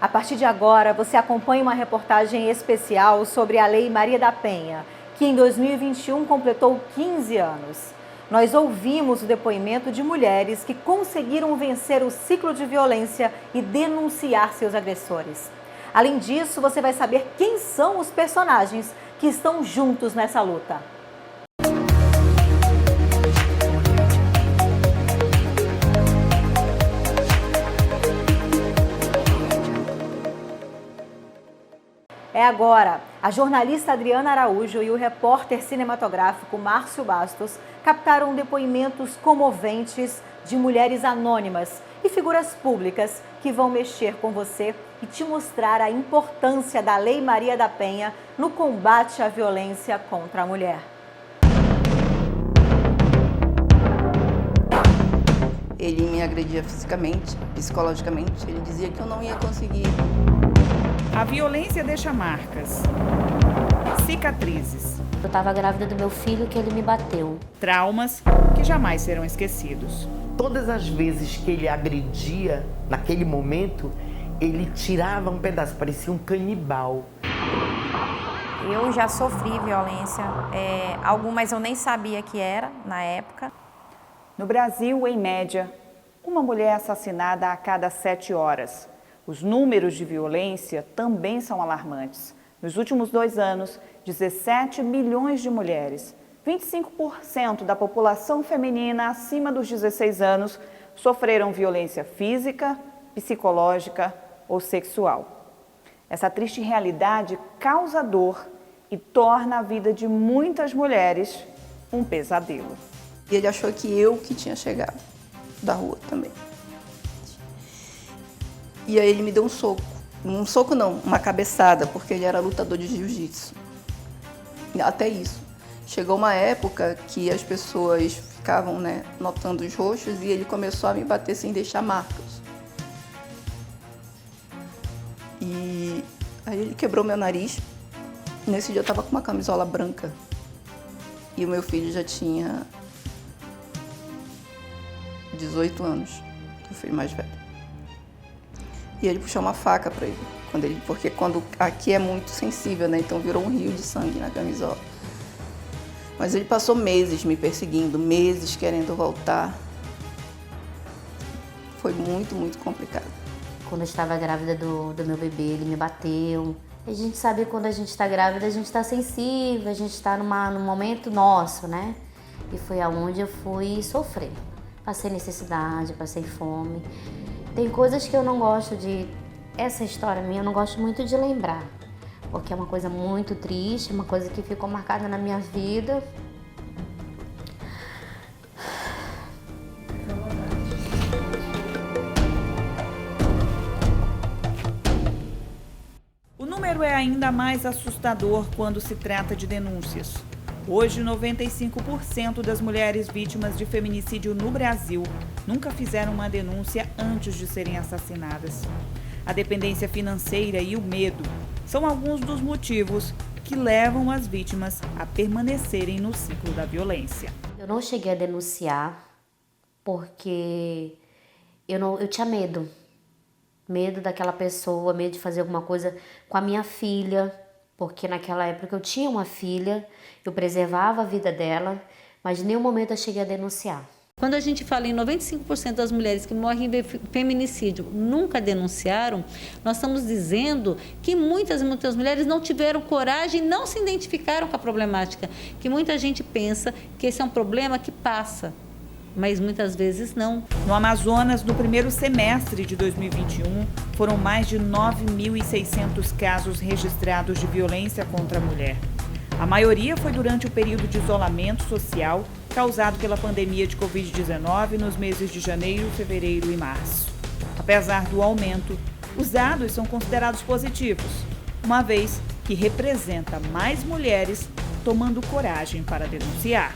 A partir de agora, você acompanha uma reportagem especial sobre a Lei Maria da Penha, que em 2021 completou 15 anos. Nós ouvimos o depoimento de mulheres que conseguiram vencer o ciclo de violência e denunciar seus agressores. Além disso, você vai saber quem são os personagens que estão juntos nessa luta. É agora. A jornalista Adriana Araújo e o repórter cinematográfico Márcio Bastos captaram depoimentos comoventes de mulheres anônimas e figuras públicas que vão mexer com você e te mostrar a importância da Lei Maria da Penha no combate à violência contra a mulher. Ele me agredia fisicamente, psicologicamente. Ele dizia que eu não ia conseguir. A violência deixa marcas, cicatrizes. Eu estava grávida do meu filho que ele me bateu. Traumas que jamais serão esquecidos. Todas as vezes que ele agredia, naquele momento, ele tirava um pedaço, parecia um canibal. Eu já sofri violência, algumas eu nem sabia que era na época. No Brasil, em média, uma mulher é assassinada a cada 7 horas. Os números de violência também são alarmantes. Nos últimos 2 anos, 17 milhões de mulheres, 25% da população feminina acima dos 16 anos, sofreram violência física, psicológica ou sexual. Essa triste realidade causa dor e torna a vida de muitas mulheres um pesadelo. E ele achou que eu que tinha chegado da rua também. E aí ele me deu um soco. Um soco não, uma cabeçada, porque ele era lutador de jiu-jitsu. Até isso. Chegou uma época que as pessoas ficavam, notando os roxos e ele começou a me bater sem deixar marcas. E aí ele quebrou meu nariz. Nesse dia eu estava com uma camisola branca. E o meu filho já tinha 18 anos, que é o filho mais velho. E ele puxou uma faca para ele, porque quando aqui é muito sensível, então virou um rio de sangue na camisola. Mas ele passou meses me perseguindo, meses querendo voltar. Foi muito, muito complicado. Quando eu estava grávida do meu bebê, ele me bateu. A gente sabe que quando a gente está grávida, a gente está sensível, a gente está num momento nosso, né? E foi aonde eu fui sofrer. Passei necessidade, passei fome. Tem coisas que eu não gosto essa história minha eu não gosto muito de lembrar, porque é uma coisa muito triste, uma coisa que ficou marcada na minha vida. O número é ainda mais assustador quando se trata de denúncias. Hoje, 95% das mulheres vítimas de feminicídio no Brasil nunca fizeram uma denúncia antes de serem assassinadas. A dependência financeira e o medo são alguns dos motivos que levam as vítimas a permanecerem no ciclo da violência. Eu não cheguei a denunciar porque eu tinha medo. Medo daquela pessoa, medo de fazer alguma coisa com a minha filha. Porque naquela época eu tinha uma filha, eu preservava a vida dela, mas em nenhum momento eu cheguei a denunciar. Quando a gente fala em 95% das mulheres que morrem em feminicídio nunca denunciaram, nós estamos dizendo que muitas mulheres não tiveram coragem, não se identificaram com a problemática, que muita gente pensa que esse é um problema que passa, mas muitas vezes não. No Amazonas, no primeiro semestre de 2021, foram mais de 9.600 casos registrados de violência contra a mulher. A maioria foi durante o período de isolamento social causado pela pandemia de Covid-19 nos meses de janeiro, fevereiro e março. Apesar do aumento, os dados são considerados positivos, uma vez que representa mais mulheres tomando coragem para denunciar.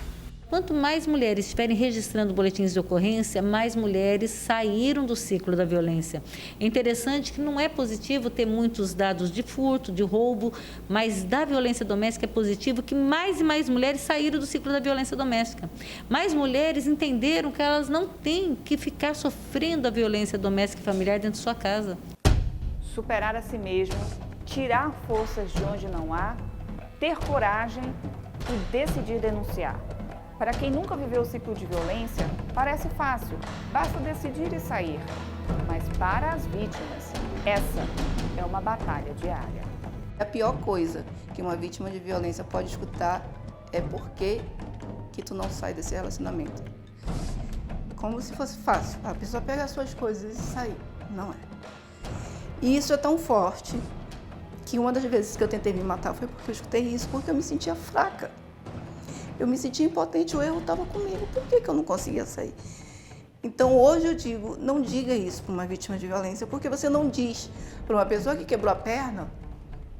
Quanto mais mulheres estiverem registrando boletins de ocorrência, mais mulheres saíram do ciclo da violência. É interessante que não é positivo ter muitos dados de furto, de roubo, mas da violência doméstica é positivo que mais e mais mulheres saíram do ciclo da violência doméstica. Mais mulheres entenderam que elas não têm que ficar sofrendo a violência doméstica e familiar dentro de sua casa. superar a si mesmo, tirar forças de onde não há, ter coragem e decidir denunciar. Para quem nunca viveu o ciclo de violência, parece fácil, basta decidir e sair. Mas para as vítimas, essa é uma batalha diária. A pior coisa que uma vítima de violência pode escutar é por que tu não sai desse relacionamento. Como se fosse fácil, a pessoa pega as suas coisas e sair. Não é. E isso é tão forte que uma das vezes que eu tentei me matar foi porque eu escutei isso, porque eu me sentia fraca. Eu me sentia impotente, o erro estava comigo, por que eu não conseguia sair? Então hoje eu digo, não diga isso para uma vítima de violência, porque você não diz para uma pessoa que quebrou a perna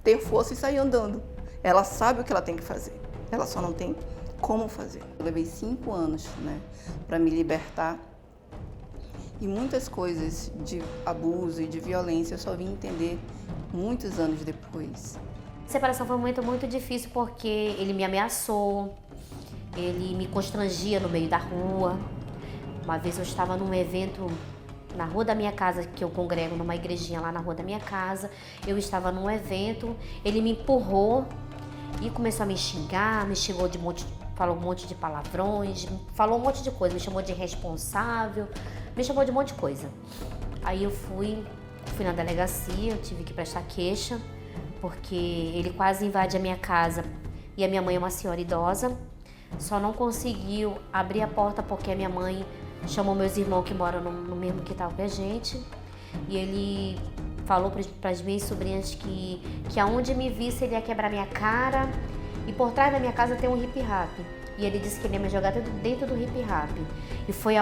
ter força e sair andando. Ela sabe o que ela tem que fazer, ela só não tem como fazer. Eu levei 5 anos, para me libertar e muitas coisas de abuso e de violência eu só vim entender muitos anos depois. A separação foi um momento muito difícil porque ele me ameaçou, ele me constrangia no meio da rua. Uma vez eu estava num evento na rua da minha casa, que eu congrego numa igrejinha lá na rua da minha casa. Eu estava num evento, ele me empurrou e começou a me xingar, me xingou falou um monte de palavrões, falou um monte de coisa, me chamou de irresponsável, me chamou de um monte de coisa. Aí eu fui na delegacia, eu tive que prestar queixa, porque ele quase invade a minha casa e a minha mãe é uma senhora idosa. Só não conseguiu abrir a porta porque a minha mãe chamou meus irmãos que moram no mesmo quintal que a gente. E ele falou para as minhas sobrinhas que aonde me visse ele ia quebrar minha cara. E por trás da minha casa tem um hip-hop. E ele disse que ele ia me jogar dentro do hip-hop. E foi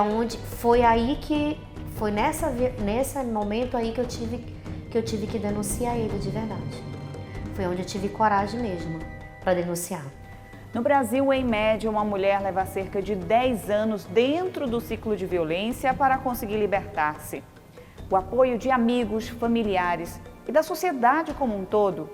nesse momento aí que eu tive que denunciar ele de verdade. Foi onde eu tive coragem mesmo para denunciar. No Brasil, em média, uma mulher leva cerca de 10 anos dentro do ciclo de violência para conseguir libertar-se. O apoio de amigos, familiares e da sociedade como um todo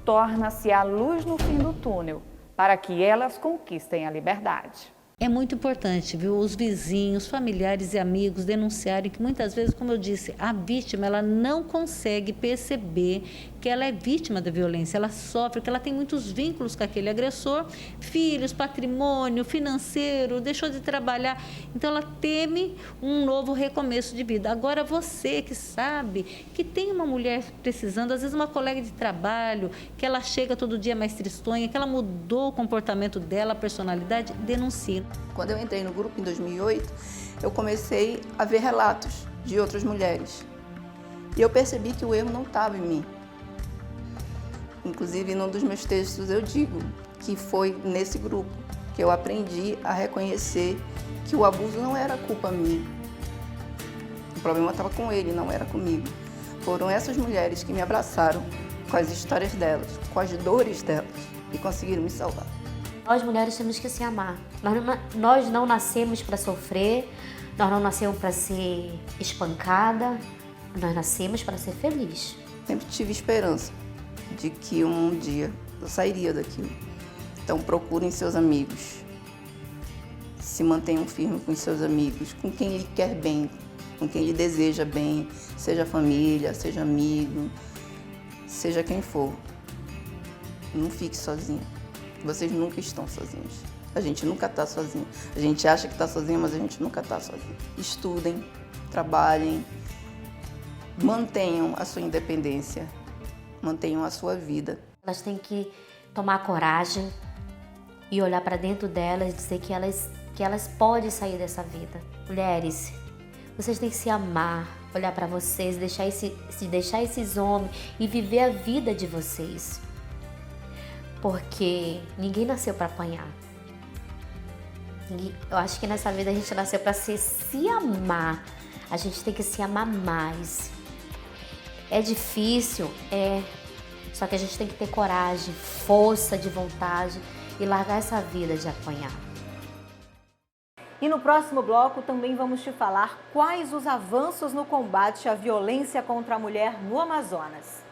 torna-se a luz no fim do túnel para que elas conquistem a liberdade. É muito importante, viu, os vizinhos, familiares e amigos denunciarem que muitas vezes, como eu disse, a vítima ela não consegue perceber que ela é vítima da violência, ela sofre, que ela tem muitos vínculos com aquele agressor, filhos, patrimônio, financeiro, deixou de trabalhar, então ela teme um novo recomeço de vida. Agora você que sabe que tem uma mulher precisando, às vezes uma colega de trabalho, que ela chega todo dia mais tristonha, que ela mudou o comportamento dela, a personalidade, denuncie. Quando eu entrei no grupo em 2008, eu comecei a ver relatos de outras mulheres. E eu percebi que o erro não estava em mim. Inclusive, num dos meus textos eu digo que foi nesse grupo que eu aprendi a reconhecer que o abuso não era culpa minha. O problema estava com ele, não era comigo. Foram essas mulheres que me abraçaram com as histórias delas, com as dores delas e conseguiram me salvar. Nós mulheres temos que se amar. Nós não nascemos para sofrer, nós não nascemos para ser espancada, nós nascemos para ser feliz. Sempre tive esperança de que um dia eu sairia daquilo. Então procurem seus amigos, se mantenham firmes com seus amigos, com quem lhe quer bem, com quem lhe deseja bem, seja família, seja amigo, seja quem for. Não fique sozinho. Vocês nunca estão sozinhos. A gente nunca está sozinho. A gente acha que está sozinho, mas a gente nunca está sozinho. Estudem, trabalhem, mantenham a sua independência, mantenham a sua vida. Elas têm que tomar coragem e olhar para dentro delas e dizer que elas podem sair dessa vida. Mulheres, vocês têm que se amar, olhar para vocês, deixar esses homens e viver a vida de vocês. Porque ninguém nasceu para apanhar. Eu acho que nessa vida a gente nasceu para se amar. A gente tem que se amar mais. É difícil, só que a gente tem que ter coragem, força de vontade e largar essa vida de apanhar. E no próximo bloco também vamos te falar quais os avanços no combate à violência contra a mulher no Amazonas.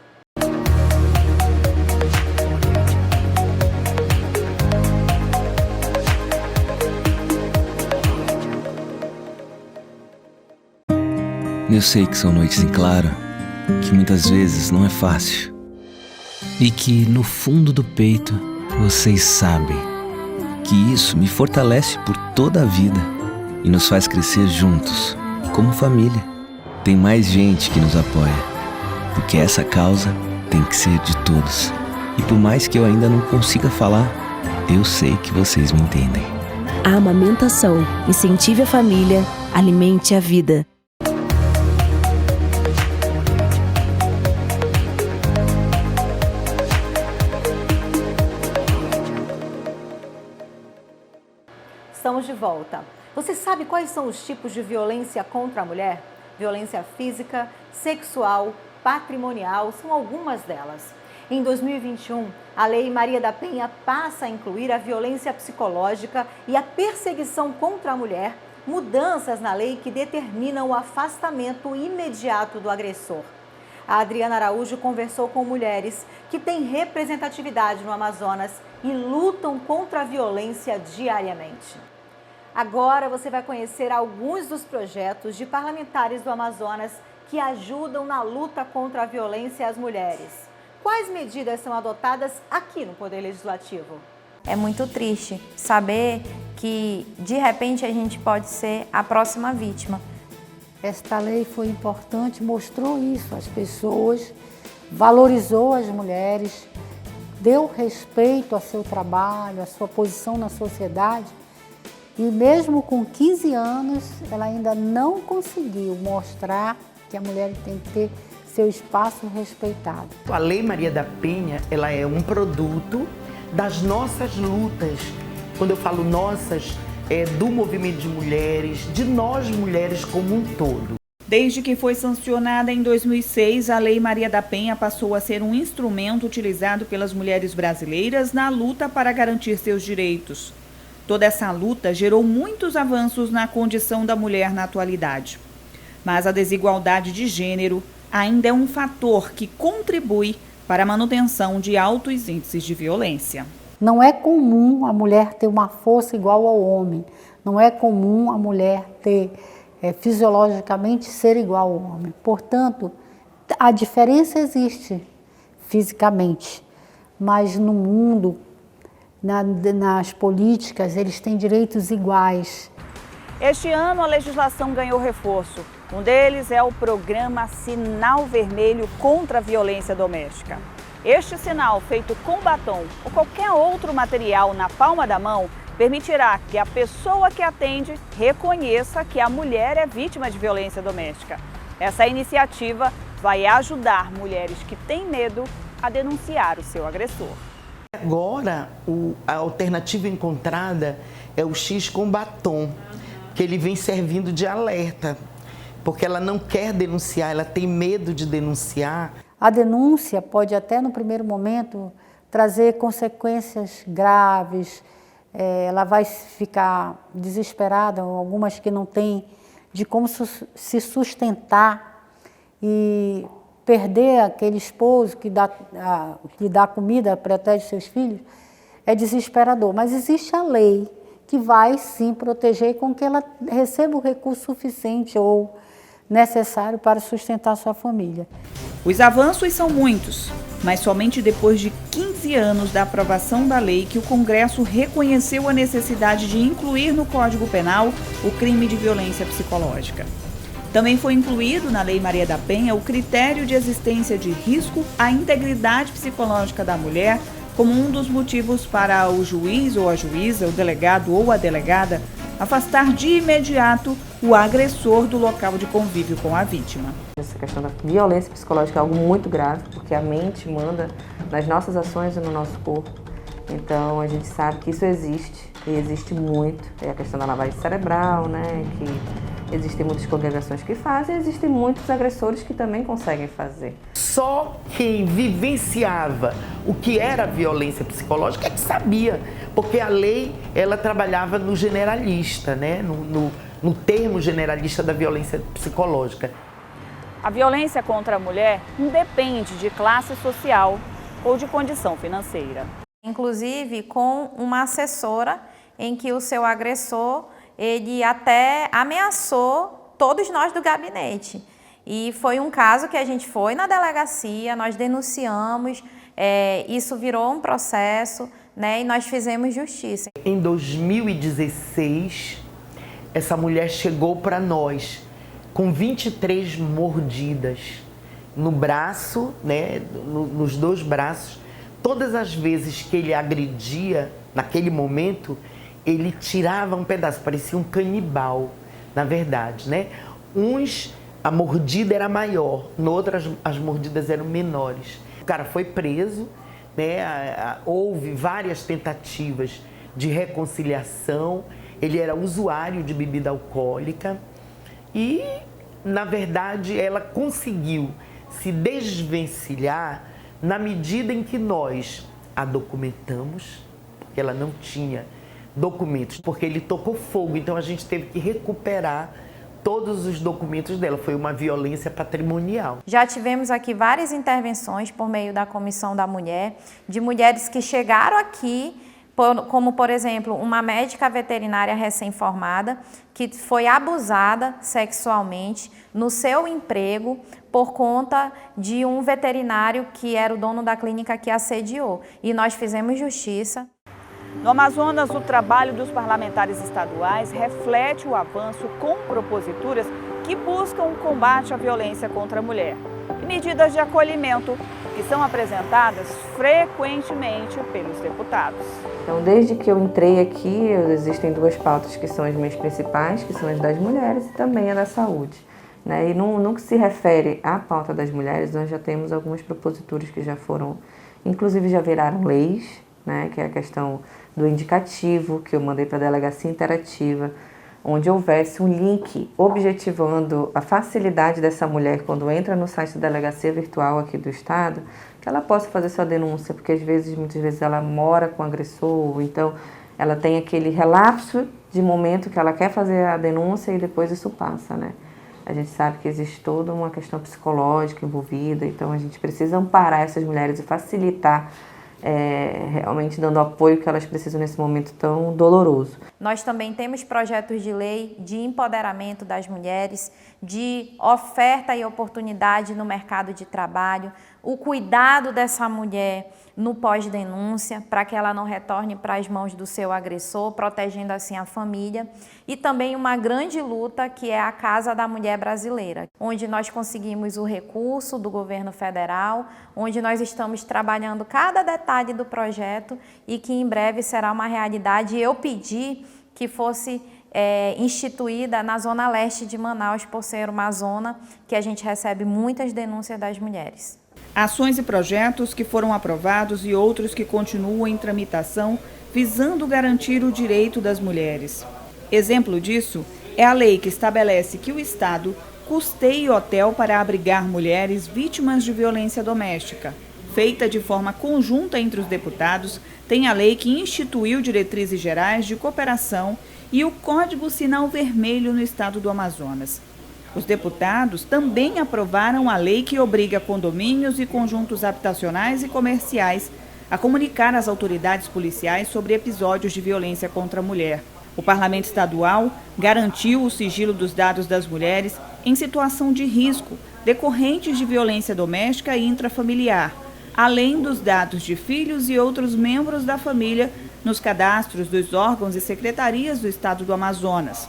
Eu sei que são noites em claro, que muitas vezes não é fácil. E que no fundo do peito vocês sabem que isso me fortalece por toda a vida e nos faz crescer juntos, como família. Tem mais gente que nos apoia, porque essa causa tem que ser de todos. E por mais que eu ainda não consiga falar, eu sei que vocês me entendem. A amamentação. Incentive a família, alimente a vida. Estamos de volta. Você sabe quais são os tipos de violência contra a mulher? Violência física, sexual, patrimonial, são algumas delas. Em 2021, a Lei Maria da Penha passa a incluir a violência psicológica e a perseguição contra a mulher, mudanças na lei que determinam o afastamento imediato do agressor. A Adriana Araújo conversou com mulheres que têm representatividade no Amazonas e lutam contra a violência diariamente. Agora você vai conhecer alguns dos projetos de parlamentares do Amazonas que ajudam na luta contra a violência às mulheres. Quais medidas são adotadas aqui no Poder Legislativo? É muito triste saber que, de repente, a gente pode ser a próxima vítima. Esta lei foi importante, mostrou isso às pessoas, valorizou as mulheres, deu respeito ao seu trabalho, à sua posição na sociedade. E mesmo com 15 anos, ela ainda não conseguiu mostrar que a mulher tem que ter seu espaço respeitado. A Lei Maria da Penha, ela é um produto das nossas lutas. Quando eu falo nossas, é do movimento de mulheres, de nós mulheres como um todo. Desde que foi sancionada em 2006, a Lei Maria da Penha passou a ser um instrumento utilizado pelas mulheres brasileiras na luta para garantir seus direitos. Toda essa luta gerou muitos avanços na condição da mulher na atualidade. Mas a desigualdade de gênero ainda é um fator que contribui para a manutenção de altos índices de violência. Não é comum a mulher ter uma força igual ao homem. Não é comum a mulher ter, fisiologicamente, ser igual ao homem. Portanto, a diferença existe fisicamente, mas no mundo, nas políticas, eles têm direitos iguais. Este ano, a legislação ganhou reforço. Um deles é o programa Sinal Vermelho contra a Violência Doméstica. Este sinal, feito com batom ou qualquer outro material na palma da mão, permitirá que a pessoa que atende reconheça que a mulher é vítima de violência doméstica. Essa iniciativa vai ajudar mulheres que têm medo a denunciar o seu agressor. Agora, a alternativa encontrada é o X com batom, que ele vem servindo de alerta, porque ela não quer denunciar, ela tem medo de denunciar. A denúncia pode até no primeiro momento trazer consequências graves, ela vai ficar desesperada, algumas que não têm de como se sustentar e perder aquele esposo que dá comida, protege seus filhos, é desesperador. Mas existe a lei que vai sim proteger com que ela receba o recurso suficiente ou necessário para sustentar sua família. Os avanços são muitos, mas somente depois de 15 anos da aprovação da lei que o Congresso reconheceu a necessidade de incluir no Código Penal o crime de violência psicológica. Também foi incluído na Lei Maria da Penha o critério de existência de risco à integridade psicológica da mulher como um dos motivos para o juiz ou a juíza, o delegado ou a delegada, afastar de imediato o agressor do local de convívio com a vítima. Essa questão da violência psicológica é algo muito grave, porque a mente manda nas nossas ações e no nosso corpo. Então a gente sabe que isso existe, e existe muito. É a questão da lavagem cerebral, né? Que existem muitas congregações que fazem, e existem muitos agressores que também conseguem fazer. Só quem vivenciava o que era violência psicológica é que sabia, porque a lei ela trabalhava no generalista, né? no termo generalista da violência psicológica. A violência contra a mulher independe de classe social ou de condição financeira. Inclusive com uma assessora em que o seu agressor, ele até ameaçou todos nós do gabinete. E foi um caso que a gente foi na delegacia, nós denunciamos, isso virou um processo, né, e nós fizemos justiça. Em 2016, essa mulher chegou para nós com 23 mordidas no braço, né, nos 2 braços. Todas as vezes que ele agredia, naquele momento, ele tirava um pedaço, parecia um canibal, na verdade, né? A mordida era maior, no outras as mordidas eram menores. O cara foi preso, né? Houve várias tentativas de reconciliação, ele era usuário de bebida alcoólica e, na verdade, ela conseguiu se desvencilhar na medida em que nós a documentamos, porque ela não tinha documentos, porque ele tocou fogo, então a gente teve que recuperar todos os documentos dela. Foi uma violência patrimonial. Já tivemos aqui várias intervenções por meio da Comissão da Mulher, de mulheres que chegaram aqui, como por exemplo, uma médica veterinária recém-formada que foi abusada sexualmente no seu emprego por conta de um veterinário que era o dono da clínica que assediou. E nós fizemos justiça. No Amazonas, o trabalho dos parlamentares estaduais reflete o avanço com proposituras que buscam o combate à violência contra a mulher e medidas de acolhimento que são apresentadas frequentemente pelos deputados. Então, desde que eu entrei aqui, existem 2 pautas que são as minhas principais, que são as das mulheres e também a da saúde. E no que se refere à pauta das mulheres, nós já temos algumas proposituras que já foram, inclusive já viraram leis, que é a questão do indicativo, que eu mandei para a delegacia interativa, onde houvesse um link objetivando a facilidade dessa mulher quando entra no site da delegacia virtual aqui do estado, que ela possa fazer sua denúncia, porque muitas vezes ela mora com o agressor, ou então ela tem aquele relapso de momento que ela quer fazer a denúncia e depois isso passa, A gente sabe que existe toda uma questão psicológica envolvida, então a gente precisa amparar essas mulheres e facilitar realmente dando o apoio que elas precisam nesse momento tão doloroso. Nós também temos projetos de lei de empoderamento das mulheres, de oferta e oportunidade no mercado de trabalho, o cuidado dessa mulher no pós-denúncia, para que ela não retorne para as mãos do seu agressor, protegendo assim a família. E também uma grande luta que é a Casa da Mulher Brasileira, onde nós conseguimos o recurso do governo federal, onde nós estamos trabalhando cada detalhe do projeto e que em breve será uma realidade. Eu pedi que fosse instituída na zona leste de Manaus, por ser uma zona que a gente recebe muitas denúncias das mulheres. Ações e projetos que foram aprovados e outros que continuam em tramitação, visando garantir o direito das mulheres. Exemplo disso é a lei que estabelece que o Estado custeie hotel para abrigar mulheres vítimas de violência doméstica. Feita de forma conjunta entre os deputados, tem a lei que instituiu diretrizes gerais de cooperação e o Código Sinal Vermelho no estado do Amazonas. Os deputados também aprovaram a lei que obriga condomínios e conjuntos habitacionais e comerciais a comunicar às autoridades policiais sobre episódios de violência contra a mulher. O Parlamento Estadual garantiu o sigilo dos dados das mulheres em situação de risco, decorrentes de violência doméstica e intrafamiliar, além dos dados de filhos e outros membros da família nos cadastros dos órgãos e secretarias do estado do Amazonas.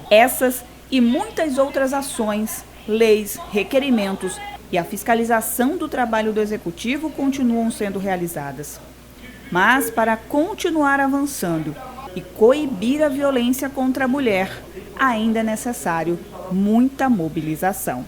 Essas e muitas outras ações, leis, requerimentos e a fiscalização do trabalho do Executivo continuam sendo realizadas. Mas, para continuar avançando e coibir a violência contra a mulher, ainda é necessário muita mobilização.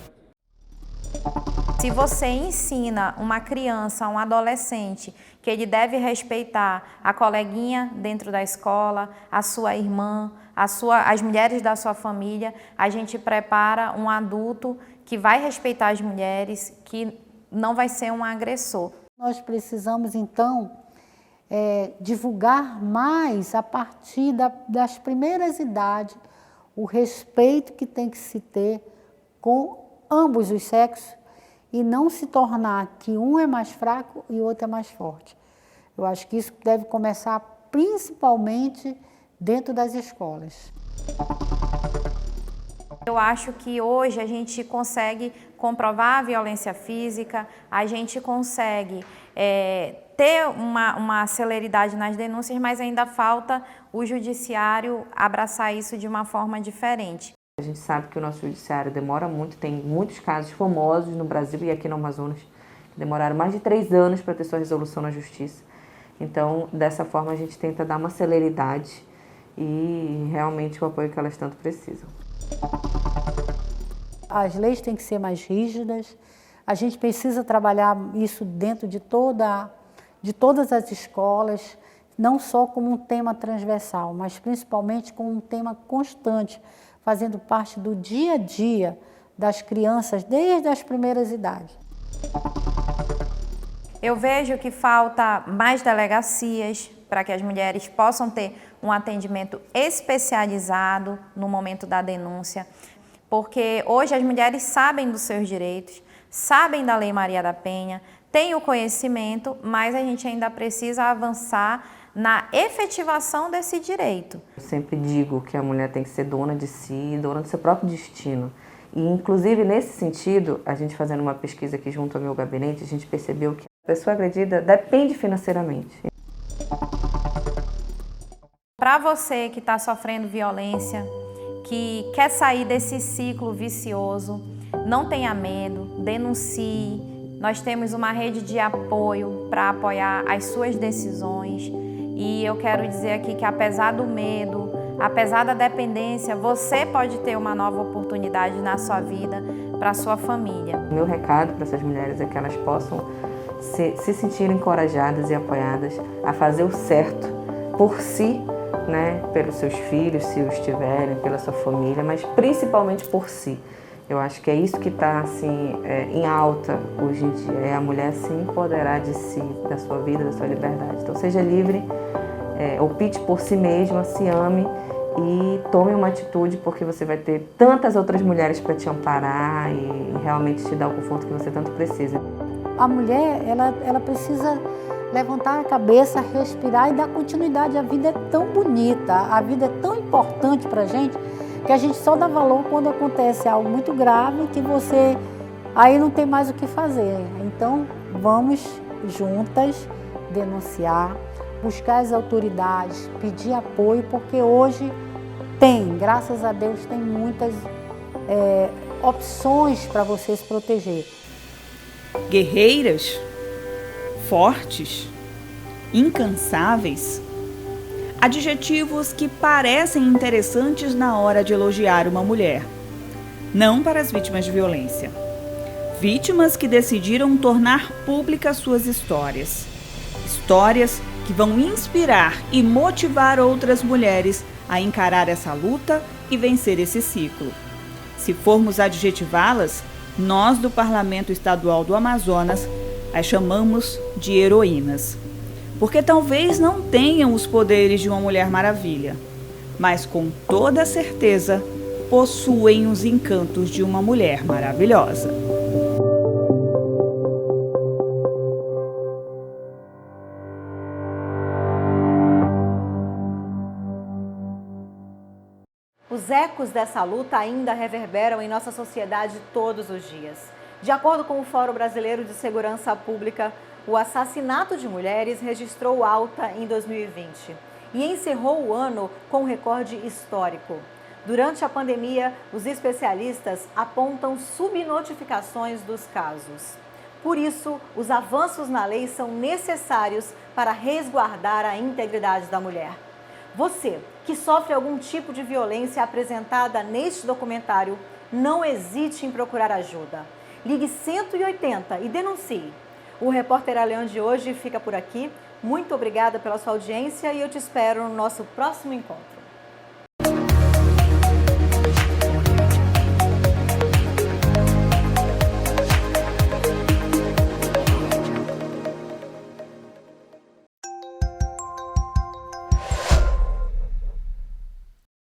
Se você ensina uma criança, um adolescente, que ele deve respeitar a coleguinha dentro da escola, a sua irmã, as mulheres da sua família, a gente prepara um adulto que vai respeitar as mulheres, que não vai ser um agressor. Nós precisamos, então, divulgar mais, a partir das primeiras idades, o respeito que tem que se ter com ambos os sexos e não se tornar que um é mais fraco e o outro é mais forte. Eu acho que isso deve começar principalmente dentro das escolas. Eu acho que hoje a gente consegue comprovar a violência física, a gente consegue ter uma celeridade nas denúncias, mas ainda falta o judiciário abraçar isso de uma forma diferente. A gente sabe que o nosso judiciário demora muito, tem muitos casos famosos no Brasil e aqui no Amazonas, que demoraram mais de 3 anos para ter sua resolução na justiça. Então, dessa forma, a gente tenta dar uma celeridade e realmente o apoio que elas tanto precisam. As leis têm que ser mais rígidas, a gente precisa trabalhar isso dentro de todas as escolas, não só como um tema transversal, mas principalmente como um tema constante, fazendo parte do dia a dia das crianças desde as primeiras idades. Eu vejo que falta mais delegacias para que as mulheres possam ter um atendimento especializado no momento da denúncia, porque hoje as mulheres sabem dos seus direitos, sabem da Lei Maria da Penha, têm o conhecimento, mas a gente ainda precisa avançar na efetivação desse direito. Eu sempre digo que a mulher tem que ser dona de si, dona do seu próprio destino. E, inclusive, nesse sentido, a gente fazendo uma pesquisa aqui junto ao meu gabinete, a gente percebeu que a pessoa agredida depende financeiramente. Para você que está sofrendo violência, que quer sair desse ciclo vicioso, não tenha medo, denuncie. Nós temos uma rede de apoio para apoiar as suas decisões. E eu quero dizer aqui que apesar do medo, apesar da dependência, você pode ter uma nova oportunidade na sua vida, para a sua família. O meu recado para essas mulheres é que elas possam se sentirem encorajadas e apoiadas a fazer o certo por si, né, pelos seus filhos, se os tiverem, pela sua família, mas principalmente por si. Eu acho que é isso que está assim, em alta hoje em dia, é a mulher se empoderar de si, da sua vida, da sua liberdade. Então seja livre, opte por si mesma, se ame e tome uma atitude, porque você vai ter tantas outras mulheres para te amparar e realmente te dar o conforto que você tanto precisa. A mulher, ela precisa levantar a cabeça, respirar e dar continuidade. A vida é tão bonita, a vida é tão importante para a gente, que a gente só dá valor quando acontece algo muito grave, que você aí não tem mais o que fazer. Então, vamos juntas denunciar, buscar as autoridades, pedir apoio, porque hoje graças a Deus, tem muitas opções para você se proteger. Guerreiras, fortes, incansáveis. Adjetivos que parecem interessantes na hora de elogiar uma mulher. Não para as vítimas de violência. Vítimas que decidiram tornar públicas suas histórias. Histórias que vão inspirar e motivar outras mulheres a encarar essa luta e vencer esse ciclo. Se formos adjetivá-las, nós do Parlamento Estadual do Amazonas as chamamos de heroínas. Porque talvez não tenham os poderes de uma Mulher Maravilha, mas com toda certeza possuem os encantos de uma mulher maravilhosa. Os ecos dessa luta ainda reverberam em nossa sociedade todos os dias. De acordo com o Fórum Brasileiro de Segurança Pública, o assassinato de mulheres registrou alta em 2020 e encerrou o ano com um recorde histórico. Durante a pandemia, os especialistas apontam subnotificações dos casos. Por isso, os avanços na lei são necessários para resguardar a integridade da mulher. Você, que sofre algum tipo de violência apresentada neste documentário, não hesite em procurar ajuda. Ligue 180 e denuncie. O Repórter A Leão de hoje fica por aqui. Muito obrigada pela sua audiência e eu te espero no nosso próximo encontro.